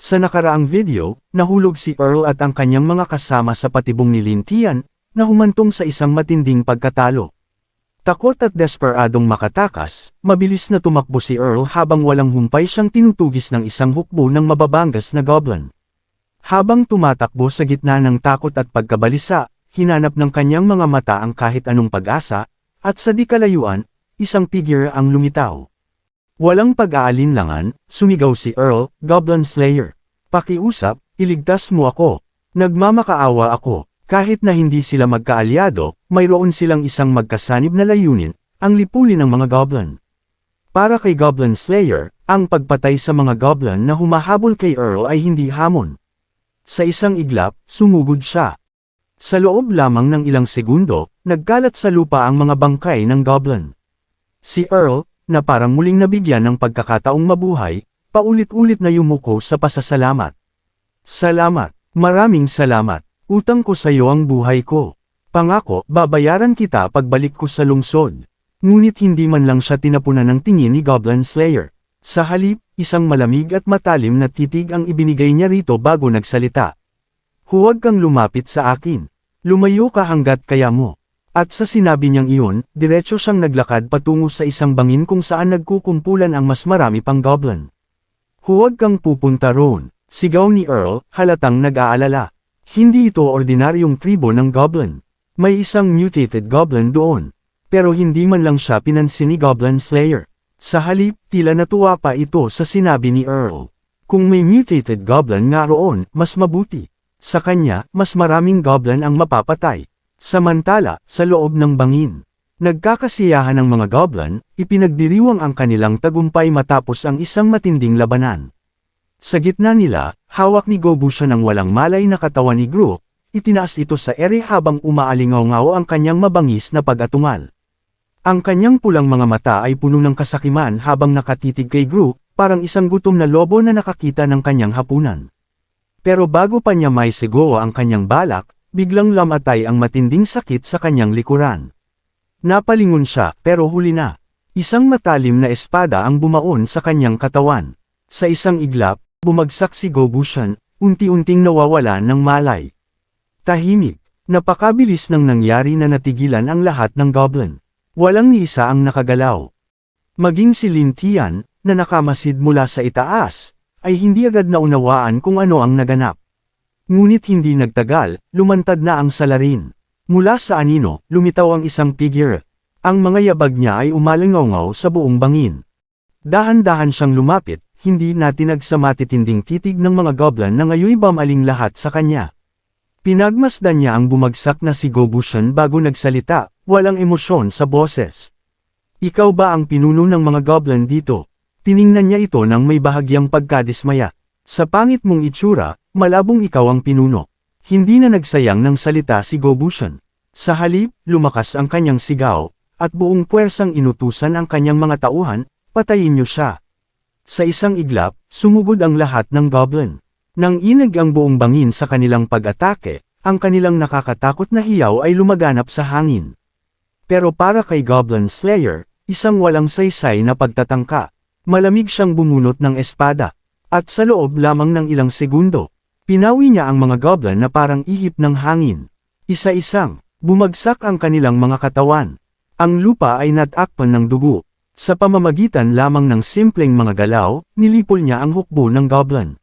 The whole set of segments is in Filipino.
Sa nakaraang video, nahulog si Earl at ang kanyang mga kasama sa patibong ni Lin Tian, na humantong sa isang matinding pagkatalo. Takot at desperadong makatakas, mabilis na tumakbo si Earl habang walang humpay siyang tinutugis ng isang hukbo ng mababangas na goblin. Habang tumatakbo sa gitna ng takot at pagkabalisa, hinanap ng kanyang mga mata ang kahit anong pag-asa, at sa di kalayuan, isang figure ang lumitaw. Walang pag-aalinlangan, sumigaw si Earl, Goblin Slayer. Pakiusap, iligtas mo ako. Nagmamakaawa ako. Kahit na hindi sila magkaalyado, mayroon silang isang magkasanib na layunin, ang lipulin ng mga goblin. Para kay Goblin Slayer, ang pagpatay sa mga goblin na humahabol kay Earl ay hindi hamon. Sa isang iglap, sumugod siya. Sa loob lamang ng ilang segundo, nagkalat sa lupa ang mga bangkay ng goblin. Si Earl, na parang muling nabigyan ng pagkakataong mabuhay, paulit-ulit na yumuko sa pasasalamat. Salamat, maraming salamat, utang ko sa iyo ang buhay ko. Pangako, babayaran kita pagbalik ko sa lungsod. Ngunit hindi man lang siya tinapunan ng tingin ni Goblin Slayer. Sa halip, isang malamig at matalim na titig ang ibinigay niya rito bago nagsalita. Huwag kang lumapit sa akin. Lumayo ka hanggat kaya mo. At sa sinabi niyang iyon, diretso siyang naglakad patungo sa isang bangin kung saan nagkukumpulan ang mas marami pang goblin. Huwag kang pupunta roon, sigaw ni Earl, halatang nag-aalala. Hindi ito ordinaryong tribo ng goblin. May isang mutated goblin doon. Pero hindi man lang siya pinansin ni Goblin Slayer. Sa halip, tila natuwa pa ito sa sinabi ni Earl. Kung may mutated goblin nga roon, mas mabuti. Sa kanya, mas maraming goblin ang mapapatay. Samantala, sa loob ng bangin, nagkakasiyahan ng mga goblin, ipinagdiriwang ang kanilang tagumpay matapos ang isang matinding labanan. Sa gitna nila, hawak ni Gobushan ang walang malay na katawan ni Gru, itinaas ito sa ere habang umaalingaw-ngaw ang kanyang mabangis na pag-atungal. Ang kanyang pulang mga mata ay puno ng kasakiman habang nakatitig kay Gru, parang isang gutom na lobo na nakakita ng kanyang hapunan. Pero bago pa niya may sigaw ang kanyang balak, biglang lamatay ang matinding sakit sa kanyang likuran. Napalingon siya, pero huli na. Isang matalim na espada ang bumaon sa kanyang katawan. Sa isang iglap, bumagsak si Gobushan, unti-unting nawawala ng malay. Tahimik, napakabilis ng nangyari na natigilan ang lahat ng goblin. Walang ni isa ang nakagalaw. Maging si Lin Tian, na nakamasid mula sa itaas, ay hindi agad naunawaan kung ano ang naganap. Ngunit hindi nagtagal, lumantad na ang salarin. Mula sa anino, lumitaw ang isang figure. Ang mga yabag niya ay umalingaw sa buong bangin. Dahan-dahan siyang lumapit, hindi natinag sa matitinding titig ng mga goblin na ngayoy bamaling lahat sa kanya. Pinagmasdan niya ang bumagsak na si Gobushan bago nagsalita, walang emosyon sa boses. Ikaw ba ang pinuno ng mga goblin dito? Tiningnan niya ito nang may bahagyang pagkadismaya. Sa pangit mong itsura, malabong ikaw ang pinuno. Hindi na nagsayang ng salita si Gobushan. Sa halip, lumakas ang kanyang sigaw, at buong puwersang inutusan ang kanyang mga tauhan, patayin niyo siya. Sa isang iglap, sumugod ang lahat ng goblin. Nang inag ang buong bangin sa kanilang pag-atake, ang kanilang nakakatakot na hiyaw ay lumaganap sa hangin. Pero para kay Goblin Slayer, isang walang saysay na pagtatangka. Malamig siyang bumunot ng espada. At sa loob lamang ng ilang segundo, pinawi niya ang mga goblin na parang ihip ng hangin. Isa-isang, bumagsak ang kanilang mga katawan. Ang lupa ay natakpan ng dugo. Sa pamamagitan lamang ng simpleng mga galaw, nilipol niya ang hukbo ng goblin.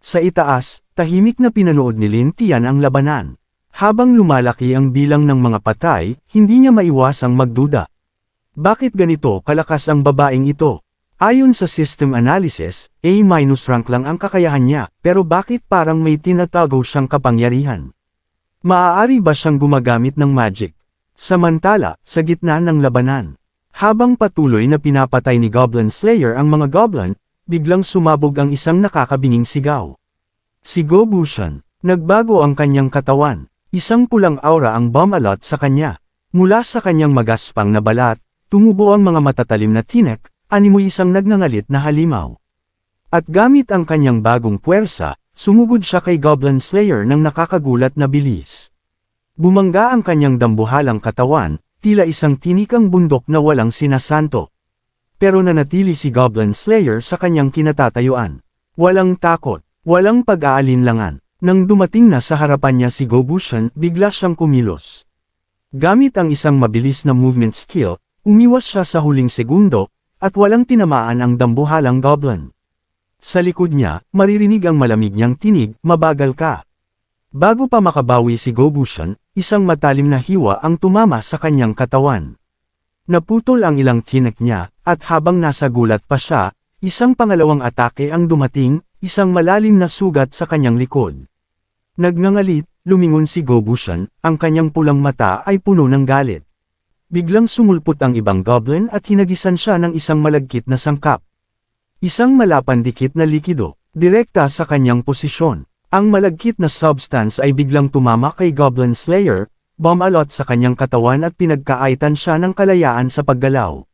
Sa itaas, tahimik na pinanood ni Lin Tian ang labanan. Habang lumalaki ang bilang ng mga patay, hindi niya maiwasang magduda. Bakit ganito kalakas ang babaeng ito? Ayon sa system analysis, A-rank lang ang kakayahan niya, pero bakit parang may tinatago siyang kapangyarihan? Maaari ba siyang gumagamit ng magic? Samantala, sa gitna ng labanan, habang patuloy na pinapatay ni Goblin Slayer ang mga goblin, biglang sumabog ang isang nakakabinging sigaw. Si Gobushan, nagbago ang kanyang katawan, isang pulang aura ang bumalot sa kanya. Mula sa kanyang magaspang na balat, tumubo ang mga matatalim na tinek, animoy isang nagngangalit na halimaw. At gamit ang kanyang bagong puwersa, sumugod siya kay Goblin Slayer ng nakakagulat na bilis. Bumangga ang kanyang dambuhalang katawan, tila isang tinikang bundok na walang sinasanto. Pero nanatili si Goblin Slayer sa kanyang kinatatayuan. Walang takot, Walang pag-aalinlangan. Nang dumating na sa harapan niya si Gobushan, bigla siyang kumilos. Gamit ang isang mabilis na movement skill, umiwas siya sa huling segundo, at walang tinamaan ang dambuhalang goblin. Sa likod niya, maririnig ang malamig niyang tinig, "Mabagal ka." Bago pa makabawi si Gobushan, isang matalim na hiwa ang tumama sa kanyang katawan. Naputol ang ilang tinik niya, at habang nasa gulat pa siya, isang pangalawang atake ang dumating, isang malalim na sugat sa kanyang likod. Nagngangalit, lumingon si Gobushan, ang kanyang pulang mata ay puno ng galit. Biglang sumulpot ang ibang goblin at hinagisan siya ng isang malagkit na sangkap. Isang malapandikit na likido, direkta sa kanyang posisyon. Ang malagkit na substance ay biglang tumama kay Goblin Slayer, bumalot sa kanyang katawan at pinagkaaitan siya ng kalayaan sa paggalaw.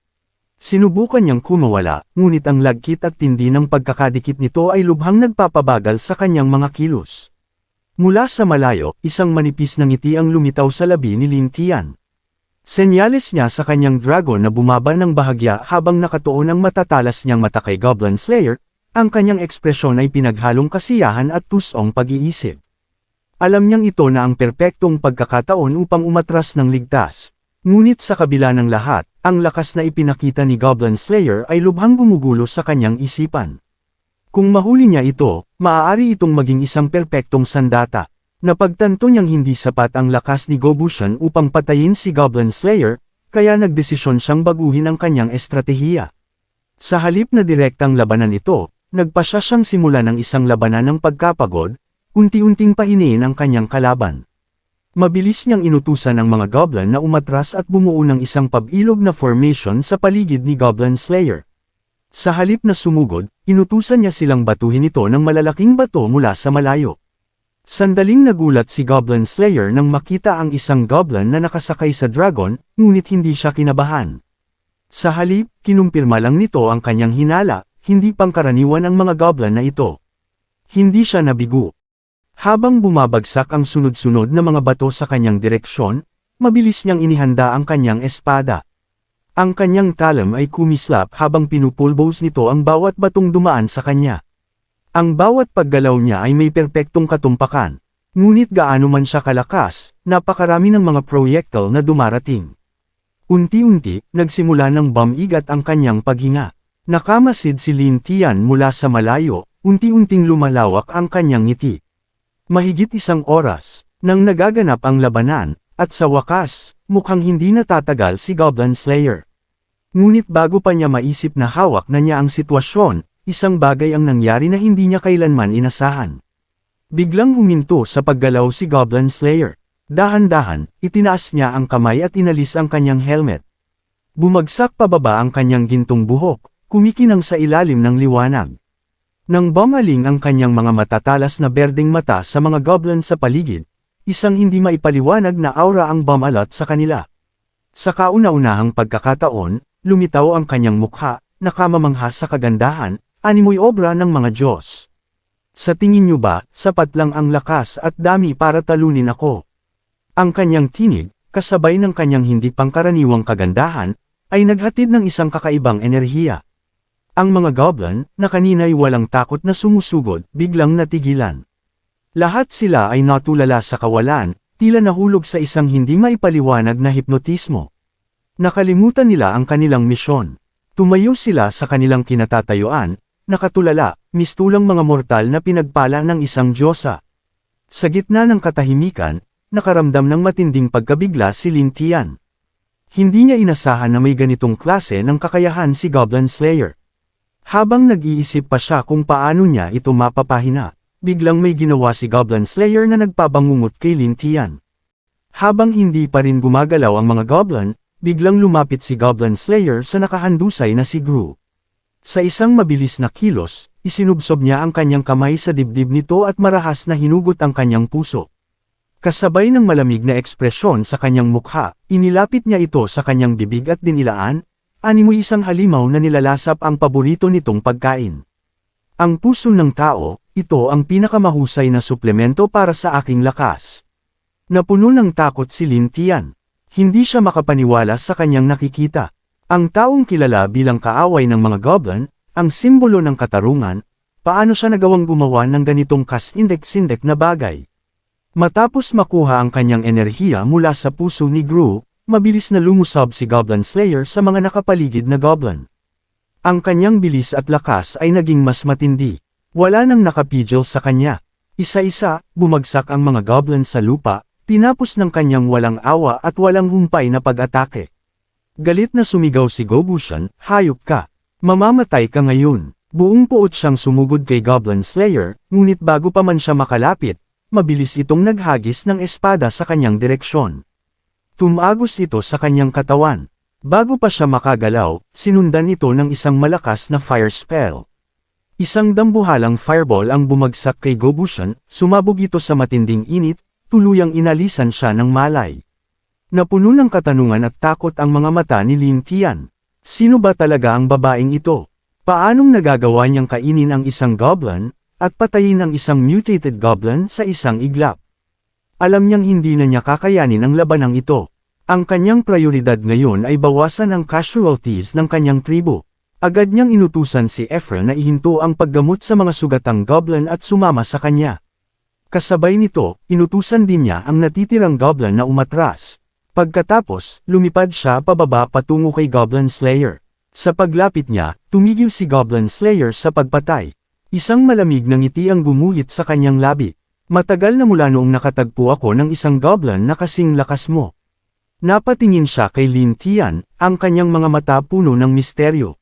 Sinubukan niyang kumawala, ngunit ang lagkit at tindi ng pagkakadikit nito ay lubhang nagpapabagal sa kanyang mga kilos. Mula sa malayo, isang manipis na ngiti ang lumitaw sa labi ni Lin Tian. Senyales niya sa kanyang dragon na bumaba ng bahagya habang nakatuon ang matatalas niyang mata kay Goblin Slayer, ang kanyang ekspresyon ay pinaghalong kasiyahan at tusong pag-iisip. Alam niyang ito na ang perpektong pagkakataon upang umatras ng ligtas. Ngunit sa kabila ng lahat, ang lakas na ipinakita ni Goblin Slayer ay lubhang gumugulo sa kanyang isipan. Kung mahuli niya ito, maaari itong maging isang perpektong sandata. Napagtanto niyang hindi sapat ang lakas ni Gobushan upang patayin si Goblin Slayer, kaya nagdesisyon siyang baguhin ang kanyang estratehiya. Sa halip na direktang labanan ito, nagpasya siyang simula ng isang labanan ng pagkapagod, unti-unting pahiniin ang kanyang kalaban. Mabilis niyang inutusan ang mga goblin na umatras at bumuo ng isang pabilog na formation sa paligid ni Goblin Slayer. Sa halip na sumugod, inutusan niya silang batuhin ito ng malalaking bato mula sa malayo. Sandaling nagulat si Goblin Slayer nang makita ang isang goblin na nakasakay sa dragon, ngunit hindi siya kinabahan. Sa halip, kinumpirma lang nito ang kanyang hinala, hindi pangkaraniwan ang mga goblin na ito. Hindi siya nabigo. Habang bumabagsak ang sunod-sunod na mga bato sa kanyang direksyon, mabilis niyang inihanda ang kanyang espada. Ang kanyang talon ay kumislap habang pinupulbos nito ang bawat batong dumaan sa kanya. Ang bawat paggalaw niya ay may perpektong katumpakan. Ngunit gaano man siya kalakas, napakarami ng mga proyektil na dumarating. Unti-unti, nagsimula ng bumigat ang kanyang paghinga. Nakamasid si Lin Tian mula sa malayo, unti-unting lumalawak ang kanyang ngiti. Mahigit isang oras, nang nagaganap ang labanan, at sa wakas, mukhang hindi natatagal si Goblin Slayer. Ngunit bago pa niya maisip na hawak na niya ang sitwasyon, isang bagay ang nangyari na hindi niya kailanman inasahan. Biglang huminto sa paggalaw si Goblin Slayer. Dahan-dahan, itinaas niya ang kamay at inalis ang kanyang helmet. Bumagsak pababa ang kanyang gintong buhok, kumikinang sa ilalim ng liwanag. Nang bumaling ang kanyang mga matatalas na berdeng mata sa mga goblin sa paligid, isang hindi maipaliwanag na aura ang bumalot sa kanila. Sa kauna-unahang pagkakataon, lumitaw ang kanyang mukha, nakamamangha sa kagandahan, animoy obra ng mga Diyos. Sa tingin niyo ba, sapat lang ang lakas at dami para talunin ako? Ang kanyang tinig, kasabay ng kanyang hindi pangkaraniwang kagandahan, ay naghatid ng isang kakaibang enerhiya. Ang mga goblin, na kanina'y walang takot na sumusugod, biglang natigilan. Lahat sila ay natulala sa kawalan, tila nahulog sa isang hindi maipaliwanag na hipnotismo. Nakalimutan nila ang kanilang misyon. Tumayo sila sa kanilang kinatatayuan, nakatulala, mistulang mga mortal na pinagpala ng isang diyosa. Sa gitna ng katahimikan, nakaramdam ng matinding pagkabigla si Lin Tian. Hindi niya inasahan na may ganitong klase ng kakayahan si Goblin Slayer. Habang nag-iisip pa siya kung paano niya ito mapapahina, biglang may ginawa si Goblin Slayer na nagpabangungot kay Lin Tian. Habang hindi pa rin gumagalaw ang mga goblin, biglang lumapit si Goblin Slayer sa nakahandusay na si Gru. Sa isang mabilis na kilos, isinubsob niya ang kanyang kamay sa dibdib nito at marahas na hinugot ang kanyang puso. Kasabay ng malamig na ekspresyon sa kanyang mukha, inilapit niya ito sa kanyang bibig at dinilaan, animoy isang halimaw na nilalasap ang paborito nitong pagkain. Ang puso ng tao, ito ang pinakamahusay na suplemento para sa aking lakas. Napuno ng takot si Lin Tian. Hindi siya makapaniwala sa kanyang nakikita. Ang taong kilala bilang kaaway ng mga goblin, ang simbolo ng katarungan, paano siya nagawang gumawa ng ganitong kasindek-sindek na bagay. Matapos makuha ang kanyang enerhiya mula sa puso ni Gru, mabilis na lumusob si Goblin Slayer sa mga nakapaligid na goblin. Ang kanyang bilis at lakas ay naging mas matindi. Wala nang nakapigil sa kanya. Isa-isa, bumagsak ang mga goblin sa lupa, tinapos ng kanyang walang awa at walang humpay na pag-atake. Galit na sumigaw si Gobushan, "Hayop ka! Mamamatay ka ngayon!" Buong puot siyang sumugod kay Goblin Slayer, ngunit bago pa man siya makalapit, mabilis itong naghagis ng espada sa kanyang direksyon. Tumagos ito sa kanyang katawan. Bago pa siya makagalaw, sinundan ito ng isang malakas na fire spell. Isang dambuhalang fireball ang bumagsak kay Gobushan, sumabog ito sa matinding init, tuluyang inalisan siya ng malay. Napuno ng katanungan at takot ang mga mata ni Lin Tian. Sino ba talaga ang babaeng ito? Paanong nagagawa niyang kainin ang isang goblin, at patayin ang isang mutated goblin sa isang iglap? Alam niyang hindi na niya kakayanin ang labanang ito. Ang kanyang prioridad ngayon ay bawasan ang casualties ng kanyang tribo. Agad niyang inutusan si Ephraim na ihinto ang paggamot sa mga sugatang goblin at sumama sa kanya. Kasabay nito, inutusan din niya ang natitirang goblin na umatras. Pagkatapos, lumipad siya pababa patungo kay Goblin Slayer. Sa paglapit niya, tumigil si Goblin Slayer sa pagpatay. Isang malamig na ngiti ang gumuhit sa kanyang labi. "Matagal na mula noong nakatagpo ako ng isang goblin na kasing lakas mo." Napatingin siya kay Lin Tian, ang kanyang mga mata puno ng misteryo.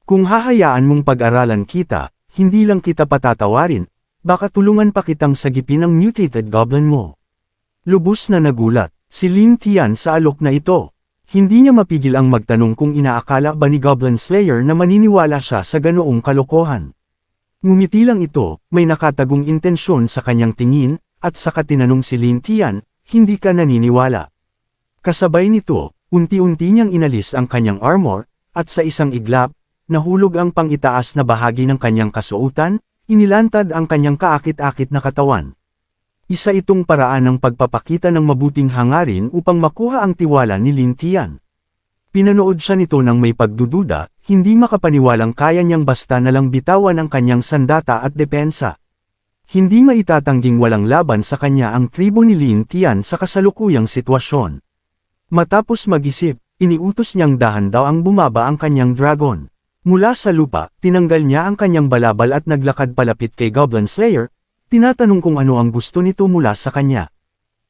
"Kung hahayaan mong pag-aralan kita, hindi lang kita patatawarin, baka tulungan pa kitang sagipin ang mutated goblin mo." Lubos na nagulat si Lin Tian sa alok na ito. Hindi niya mapigil ang magtanong kung inaakala ba ni Goblin Slayer na maniniwala siya sa ganoong kalokohan. Ngumiti lang ito, may nakatagong intensyon sa kanyang tingin, at saka tinanong si Lin Tian, "Hindi ka naniniwala?" Kasabay nito, unti-unti niyang inalis ang kanyang armor, at sa isang iglap, nahulog ang pangitaas na bahagi ng kanyang kasuotan, inilantad ang kanyang kaakit-akit na katawan. Isa itong paraan ng pagpapakita ng mabuting hangarin upang makuha ang tiwala ni Lin Tian. Pinanood siya nito ng may pagdududa, hindi makapaniwalang kaya niyang basta na lang bitawan ang kanyang sandata at depensa. Hindi maitatangging walang laban sa kanya ang tribo ni Lin Tian sa kasalukuyang sitwasyon. Matapos mag-isip, iniutos niyang dahan daw ang bumaba ang kanyang dragon. Mula sa lupa, tinanggal niya ang kanyang balabal at naglakad palapit kay Goblin Slayer, tinatanong kung ano ang gusto nito mula sa kanya.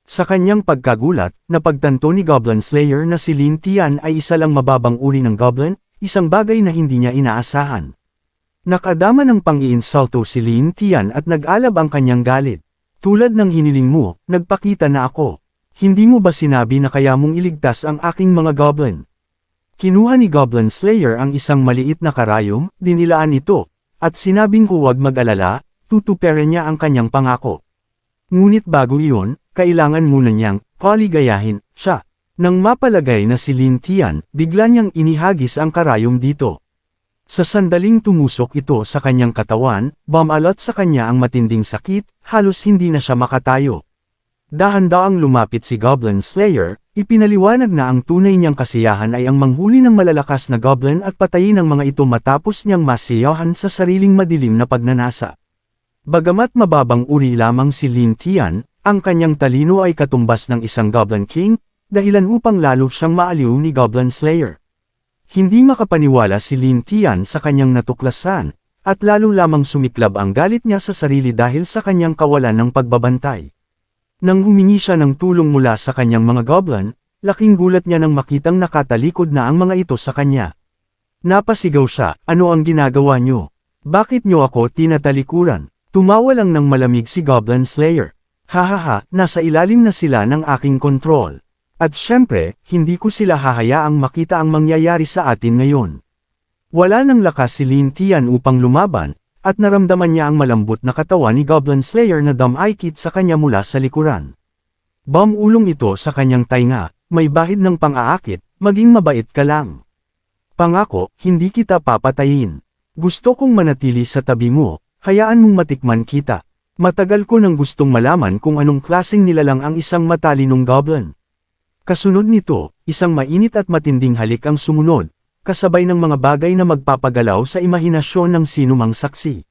Sa kanyang pagkagulat, napagtanto ni Goblin Slayer na si Lin Tian ay isa lang mababang uri ng goblin, isang bagay na hindi niya inaasahan. Nakadama ng pang-iinsulto si Lin Tian at nag-alab ang kanyang galit. "Tulad ng hiniling mo, nagpakita na ako. Hindi mo ba sinabi na kaya mong iligtas ang aking mga goblin?" Kinuha ni Goblin Slayer ang isang maliit na karayom, dinilaan ito, at sinabing huwag mag-alala, tutuperin niya ang kanyang pangako. Ngunit bago iyon, kailangan muna niyang paligayahin siya. Nang mapalagay na si Lin Tian, bigla niyang inihagis ang karayom dito. Sa sandaling tumusok ito sa kanyang katawan, bumalot sa kanya ang matinding sakit, halos hindi na siya makatayo. Dahan-daang lumapit si Goblin Slayer, ipinaliwanag na ang tunay niyang kasiyahan ay ang manghuli ng malalakas na goblin at patayin ang mga ito matapos niyang masiyahan sa sariling madilim na pagnanasa. Bagamat mababang uri lamang si Lin Tian, ang kanyang talino ay katumbas ng isang Goblin King, dahilan upang lalo siyang maaliw ni Goblin Slayer. Hindi makapaniwala si Lin Tian sa kanyang natuklasan, at lalo lamang sumiklab ang galit niya sa sarili dahil sa kanyang kawalan ng pagbabantay. Nang humingi siya ng tulong mula sa kanyang mga goblin, laking gulat niya nang makitang nakatalikod na ang mga ito sa kanya. Napasigaw siya, "Ano ang ginagawa niyo? Bakit niyo ako tinatalikuran?" Tumawa lang ng malamig si Goblin Slayer. "Hahaha, nasa ilalim na sila ng aking kontrol. At syempre, hindi ko sila hahayaang makita ang mangyayari sa atin ngayon." Wala nang lakas si Lin Tian upang lumaban, at naramdaman niya ang malambot na katawan ni Goblin Slayer na dumaikit sa kanya mula sa likuran. Bumulong ito sa kanyang tainga, "May bahid ng pang-aakit, maging mabait ka lang. Pangako, hindi kita papatayin. Gusto kong manatili sa tabi mo. Hayaan mong matikman kita. Matagal ko nang gustong malaman kung anong klaseng nilalang ang isang matalinong goblin." Kasunod nito, isang mainit at matinding halik ang sumunod, kasabay ng mga bagay na magpapagalaw sa imahinasyon ng sinumang saksi.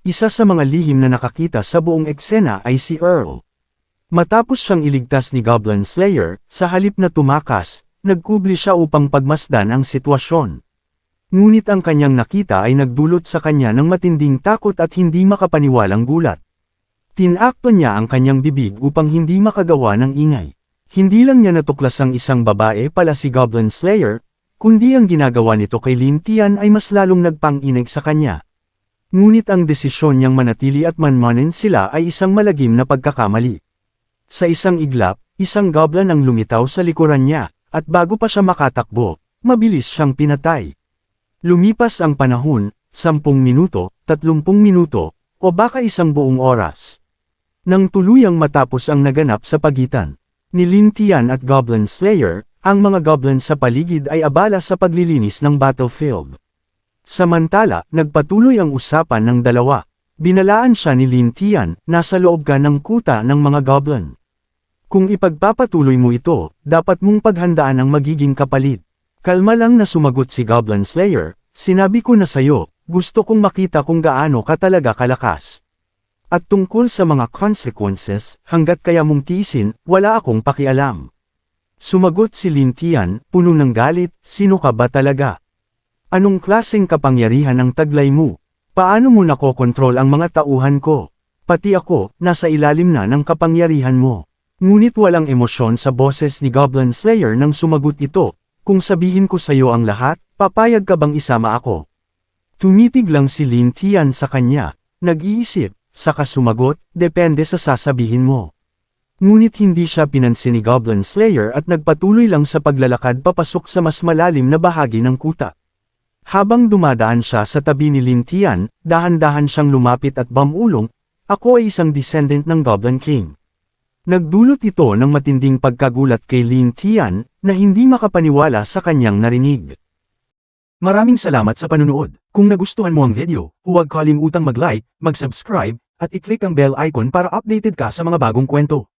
Isa sa mga lihim na nakakita sa buong eksena ay si Earl. Matapos siyang iligtas ni Goblin Slayer, sa halip na tumakas, nagkubli siya upang pagmasdan ang sitwasyon. Ngunit ang kanyang nakita ay nagdulot sa kanya ng matinding takot at hindi makapaniwalang gulat. Tinakpan niya ang kanyang bibig upang hindi makagawa ng ingay. Hindi lang niya natuklas ang isang babae pala si Goblin Slayer, kundi ang ginagawa nito kay Lin Tian ay mas lalong nagpang-inig sa kanya. Ngunit ang desisyon niyang manatili at manmanin sila ay isang malagim na pagkakamali. Sa isang iglap, isang goblin ang lumitaw sa likuran niya, at bago pa siya makatakbo, mabilis siyang pinatay. Lumipas ang panahon, 10 minuto, 30 minuto, o baka isang buong oras. Nang tuluyang matapos ang naganap sa pagitan ni Lin Tian at Goblin Slayer, ang mga goblin sa paligid ay abala sa paglilinis ng battlefield. Samantala, nagpatuloy ang usapan ng dalawa. Binalaan siya ni Lin Tian, nasa loob ka ng kuta ng mga goblin. Kung ipagpapatuloy mo ito, dapat mong paghandaan ang magiging kapalit. Kalma lang na sumagot si Goblin Slayer, sinabi ko na sayo, gusto kong makita kung gaano ka talaga kalakas. At tungkol sa mga consequences, hanggat kaya mong tiisin, wala akong pakialam. Sumagot si Lin Tian, puno ng galit, sino ka ba talaga? Anong klaseng kapangyarihan ang taglay mo? Paano mo nakokontrol ang mga tauhan ko? Pati ako, nasa ilalim na ng kapangyarihan mo. Ngunit walang emosyon sa boses ni Goblin Slayer nang sumagot ito, kung sabihin ko sa iyo ang lahat, papayag ka bang isama ako? Tumitig lang si Lin Tian sa kanya, nag-iisip, saka sumagot, depende sa sasabihin mo. Ngunit hindi siya pinansin ni Goblin Slayer at nagpatuloy lang sa paglalakad papasok sa mas malalim na bahagi ng kuta. Habang dumadaan siya sa tabi ni Lin Tian, dahan-dahan siyang lumapit at bamulong, ako ay isang descendant ng Goblin King. Nagdulot ito ng matinding pagkagulat kay Lin Tian, na hindi makapaniwala sa kanyang narinig. Maraming salamat sa panunood. Kung nagustuhan mo ang video, huwag kalimutang mag-like, mag-subscribe, at i-click ang bell icon para updated ka sa mga bagong kwento.